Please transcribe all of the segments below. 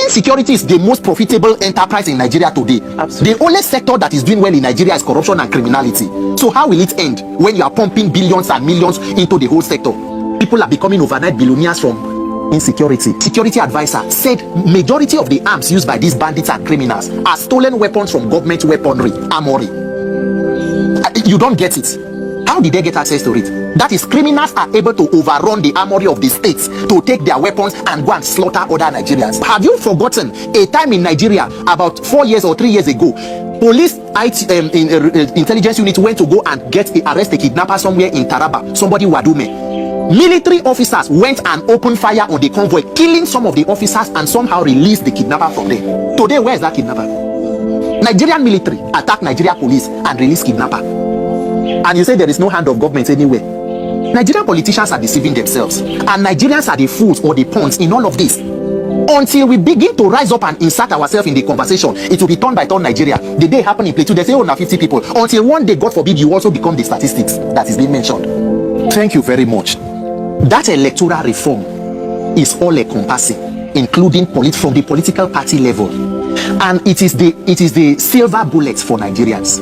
Insecurity is the most profitable enterprise in Nigeria today. Absolutely. The only sector that is doing well in Nigeria is corruption and criminality. So how will it end when you are pumping billions and millions into the whole sector? People are becoming overnight billionaires from insecurity. Security advisor said majority of the arms used by these bandits and criminals are stolen weapons from government weaponry, armory. You don't get it. How did they get access to it? That is, criminals are able to overrun the armory of the states to take their weapons and go and slaughter other Nigerians. Have you forgotten a time in Nigeria about 4 years or 3 years ago? Police intelligence unit went to go and arrest a kidnapper somewhere in Taraba, somebody Wadume. Military officers went and opened fire on the convoy, killing some of the officers and somehow released the kidnapper from there. Today, where is that kidnapper? Nigerian military attacked Nigeria police and released kidnapper. And you say there is no hand of government anywhere. Nigerian politicians are deceiving themselves, and Nigerians are the fools or the pawns in all of this. Until we begin to rise up and insert ourselves in the conversation, it will be turn by turn Nigeria. The day happen in Plateau, they say, oh, now 50 people. Until one day, God forbid, you also become the statistics that is being mentioned. Thank you very much. That electoral reform is all encompassing, including from the political party level, and it is the silver bullet for Nigerians.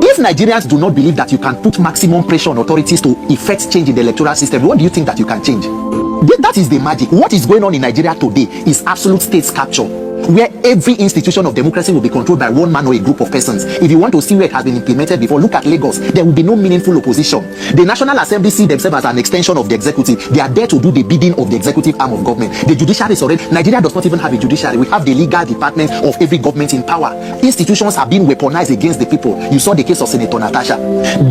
If Nigerians do not believe that you can put maximum pressure on authorities to effect change in the electoral system, what do you think that you can change? That is the magic. What is going on in Nigeria today is absolute state capture, where every institution of democracy will be controlled by one man or a group of persons. If you want to see where it has been implemented before, look at Lagos. There will be no meaningful opposition. The National Assembly see themselves as an extension of the executive. They are there to do the bidding of the executive arm of government. The judiciary is already... Nigeria does not even have a judiciary. We have the legal department of every government in power. Institutions have been weaponized against the people. You saw the case of Senator Natasha.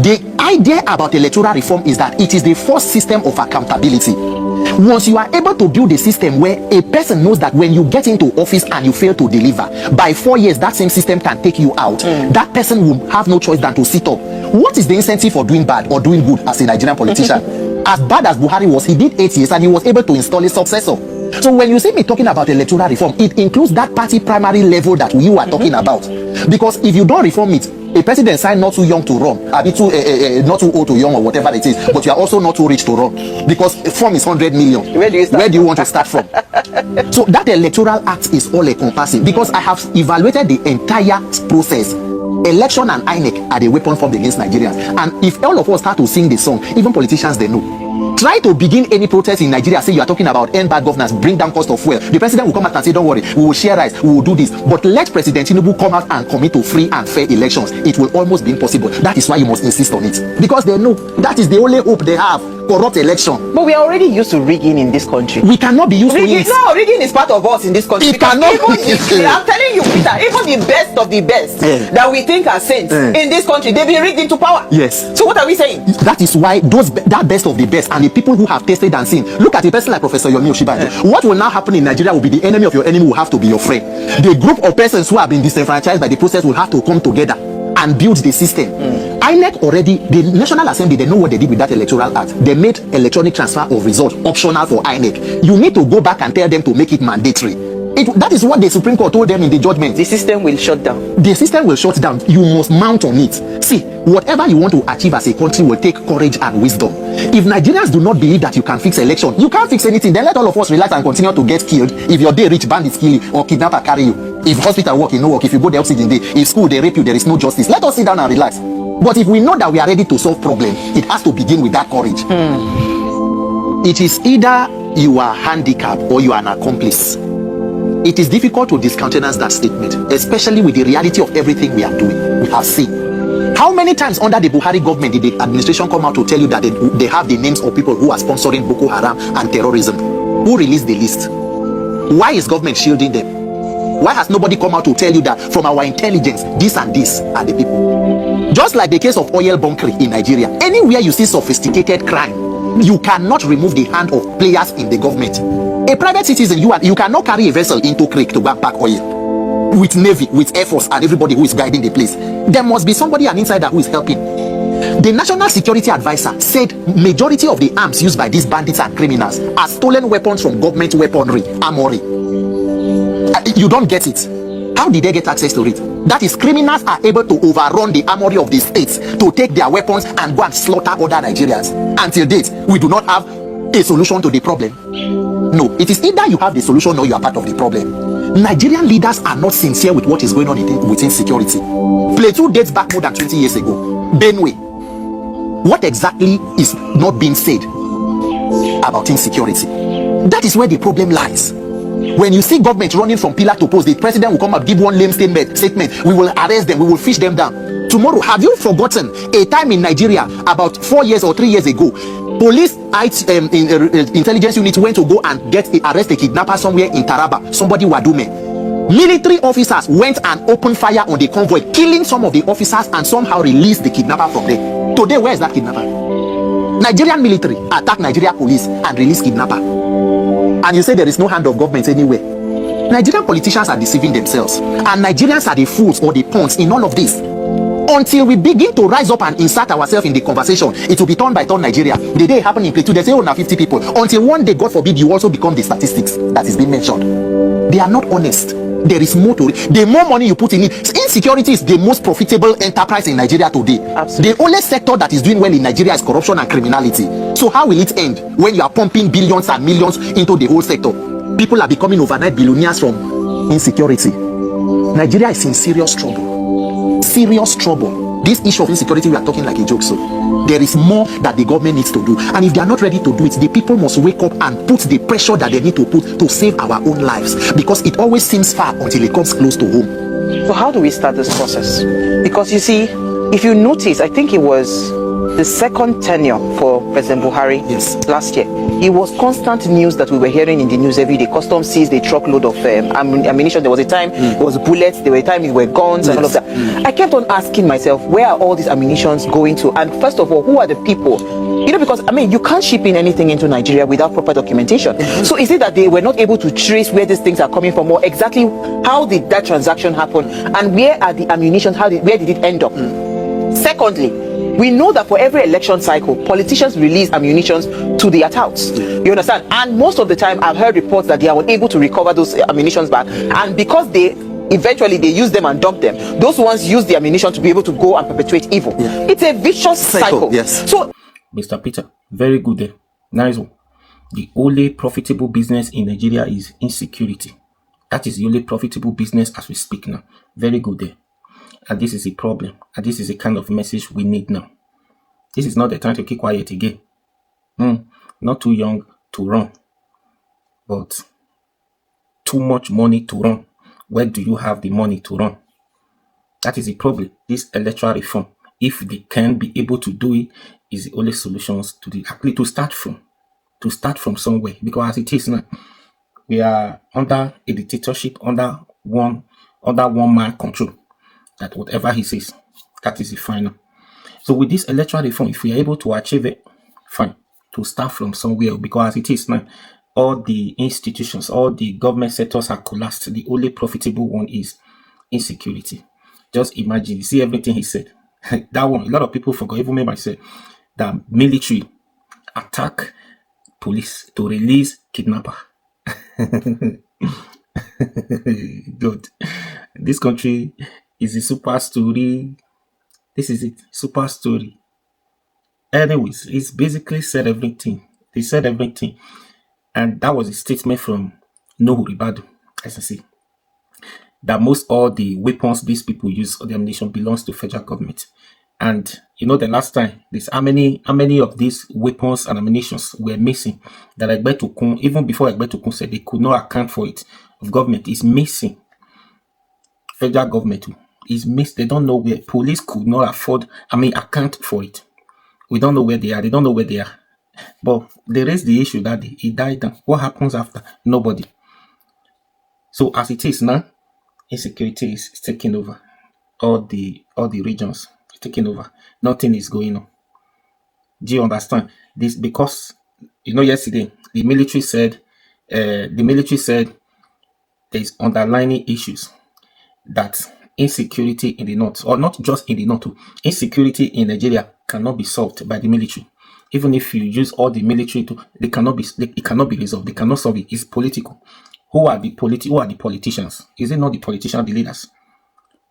The idea about electoral reform is that it is the first system of accountability. Once you are able to build a system where a person knows that when you get into office and you fail to deliver, by 4 years that same system can take you out, that person will have no choice than to sit up. What is the incentive for doing bad or doing good as a Nigerian politician? As bad as Buhari was, he did 8 years and he was able to install a successor. So when you see me talking about electoral reform, it includes that party primary level that you are talking about. Because if you don't reform it, a president signed not too young to run, not too old to young or whatever it is, but you are also not too rich to run, because form is 100 million. Where do you want to start from? So that electoral act is all encompassing, because I have evaluated the entire process. Election and INEC are the weapon formed against Nigerians, and if all of us start to sing the song, even politicians, they know. Try to begin any protest in Nigeria, say you are talking about end bad governance, bring down cost of fuel. The president will come out and say, don't worry, we will share rice, we will do this. But let President Tinubu come out and commit to free and fair elections. It will almost be impossible. That is why you must insist on it. Because they know that is the only hope they have. Corrupt election. But we are already used to rigging in this country. We cannot be used to it. No, rigging is part of us in this country. It cannot be. I'm telling you, Peter, even the best of the best that we think are saints in this country, they've been rigged into power. Yes. So what are we saying? That is why that best of the best and the people who have tasted and seen. Look at a person like Professor Yomi Oshibanjo. What will now happen in Nigeria will be the enemy of your enemy will have to be your friend. The group of persons who have been disenfranchised by the process will have to come together and build the system. INEC already, the National Assembly, they know what they did with that electoral act. They made electronic transfer of results optional for INEC. You need to go back and tell them to make it mandatory. That is what the Supreme Court told them in the judgment. The system will shut down. The system will shut down. You must mount on it. See, whatever you want to achieve as a country will take courage and wisdom. If Nigerians do not believe that you can fix election, you can't fix anything. Then let all of us relax and continue to get killed. If your day rich bandits kill you or kidnapper carry you. If hospital work, you no work. If you go the oxygen day. If school they rape you, there is no justice. Let us sit down and relax. But if we know that we are ready to solve problem, it has to begin with that courage. It is either you are handicapped or you are an accomplice. It is difficult to discountenance that statement, especially with the reality of everything we are doing. We have seen. How many times under the Buhari government did the administration come out to tell you that they have the names of people who are sponsoring Boko Haram and terrorism? Who released the list? Why is government shielding them? Why has nobody come out to tell you that from our intelligence, this and this are the people? Just like the case of oil bunkering in Nigeria, anywhere you see sophisticated crime, you cannot remove the hand of players in the government. A private citizen, you cannot carry a vessel into creek to go and pack oil. With Navy, with Air Force, and everybody who is guiding the place. There must be somebody, an insider, who is helping. The National Security Advisor said majority of the arms used by these bandits and criminals are stolen weapons from government weaponry, armory. You don't get it. How did they get access to it? That is, criminals are able to overrun the armory of the states to take their weapons and go and slaughter other Nigerians. Until date, we do not have a solution to the problem. No, it is either you have the solution or you are part of the problem. Nigerian leaders are not sincere with what is going on with insecurity. Plateau dates back more than 20 years ago. Benue. What exactly is not being said about insecurity? That is where the problem lies. When you see government running from pillar to post, the president will come up, give one lame statement. We will arrest them, we will fish them down. Tomorrow, have you forgotten a time in Nigeria about 4 years or 3 years ago? Police intelligence unit went to go and arrest a kidnapper somewhere in Taraba, somebody Wadume. Military officers went and opened fire on the convoy, killing some of the officers and somehow released the kidnapper from there. Today, where is that kidnapper? Nigerian military attack Nigeria police and release kidnapper. And you say there is no hand of government anywhere. Nigerian politicians are deceiving themselves, and Nigerians are the fools or the pawns in all of this. Until we begin to rise up and insert ourselves in the conversation, it will be turn by turn Nigeria. The day it happened in Plateau, they say, oh, now 50 people. Until one day, God forbid, you also become the statistics that is being mentioned. They are not honest. There is more to it. The more money you put in it, insecurity is the most profitable enterprise in Nigeria today. Absolutely. The only sector that is doing well in Nigeria is corruption and criminality. So how will it end when you are pumping billions and millions into the whole sector? People are becoming overnight billionaires from insecurity. Nigeria is in serious trouble. Serious trouble. This issue of insecurity, we are talking like a joke. So there is more that the government needs to do, and if they are not ready to do it, the people must wake up and put the pressure that they need to put to save our own lives, because it always seems far until it comes close to home. So how do we start this process? Because you see, if you notice, I think it was the second tenure for President Buhari last year. It was constant news that we were hearing in the news every day. Customs seized a truckload of ammunition. There was a time it was bullets, there were a time it were guns and all of that. I kept on asking myself, where are all these ammunitions going to? And first of all, who are the people? You know, because I mean, you can't ship in anything into Nigeria without proper documentation. So is it that they were not able to trace where these things are coming from, or exactly how did that transaction happen, and where are the ammunition? Where did it end up? Secondly, we know that for every election cycle, politicians release ammunitions to their touts. You understand? And most of the time, I've heard reports that they are unable to recover those ammunitions back, and because they eventually use them and dump them, those ones use the ammunition to be able to go and perpetuate evil. It's a vicious cycle. Yes. So, Mr. Peter, very good there. Nice one. The only profitable business in Nigeria is insecurity. That is the only profitable business as we speak now. Very good there. And this is a problem. And this is a kind of message we need now. This is not the time to keep quiet again. Not too young to run, but too much money to run. Where do you have the money to run? That is the problem. This electoral reform, if they can be able to do it, is the only solutions to start from somewhere. Because as it is now, we are under a dictatorship, under one man control. That whatever he says, that is the final. So with this electoral reform, if we are able to achieve it, fine. To start from somewhere, because as it is now, all the institutions, all the government sectors are collapsed. The only profitable one is insecurity. Just imagine, you see everything he said. That one, a lot of people forgot, even me myself, that military attack police to release kidnapper. Good. This country is a super story. This is it, super story. Anyways, it's basically said everything. They said everything. And that was a statement from Nuhu Ribadu, as I say, that most all the weapons these people use or the ammunition belongs to federal government. And you know, the last time, how many of these weapons and ammunitions were missing, that Egbetukun, even before Egbetukun said they could not account for it, of government is missing. Federal government is missed. They don't know where. Police could not account for it. We don't know where they are. They don't know where they are. But they raised the issue that he died. What happens after? Nobody. So as it is now, insecurity is taking over all the regions. It's taking over. Nothing is going on. Do you understand this? Because you know, yesterday the military said there's underlying issues that insecurity in the north, or not just in the north, insecurity in Nigeria cannot be solved by the military. Even if you use all the military it cannot be resolved. They cannot solve it. It's political. Who are the politicians? Is it not the politicians, the leaders?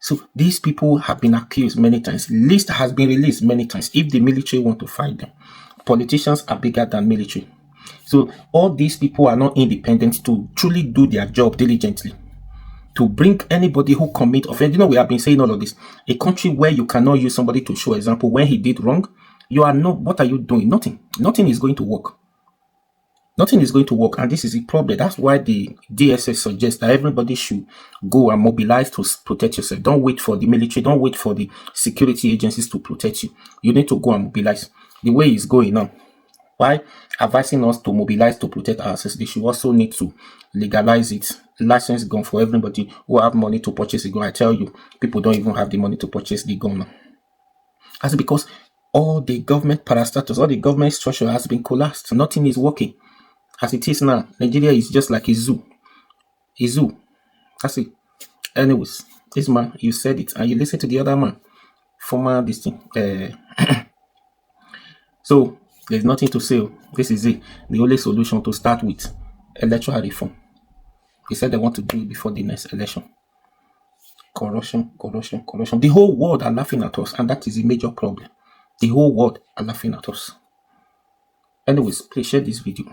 So these people have been accused many times. List has been released many times. If the military want to fight them, politicians are bigger than military. So all these people are not independent to truly do their job diligently. to bring anybody who commit offense. You know, we have been saying all of this. A country where you cannot use somebody to show example when he did wrong, you are not. What are you doing? Nothing. Nothing is going to work. Nothing is going to work, and this is the problem. That's why the DSS suggests that everybody should go and mobilize to protect yourself. Don't wait for the military. Don't wait for the security agencies to protect you. You need to go and mobilize. The way it's going now, why advising us to mobilize to protect ourselves, they should also need to legalize it. License gun for everybody who have money to purchase a gun. I tell you, people don't even have the money to purchase the gun now. That's because all the government parastatals, all the government structure has been collapsed. Nothing is working. As it is now, Nigeria is just like a zoo. A zoo. That's it. Anyways, this man, you said it, and you listen to the other man. Former this thing. So, there's nothing to say. This is it. The only solution to start with, electoral reform. They said they want to do it before the next election. Corruption, corruption, corruption. The whole world are laughing at us, and that is a major problem. The whole world are laughing at us. Anyways, please share this video.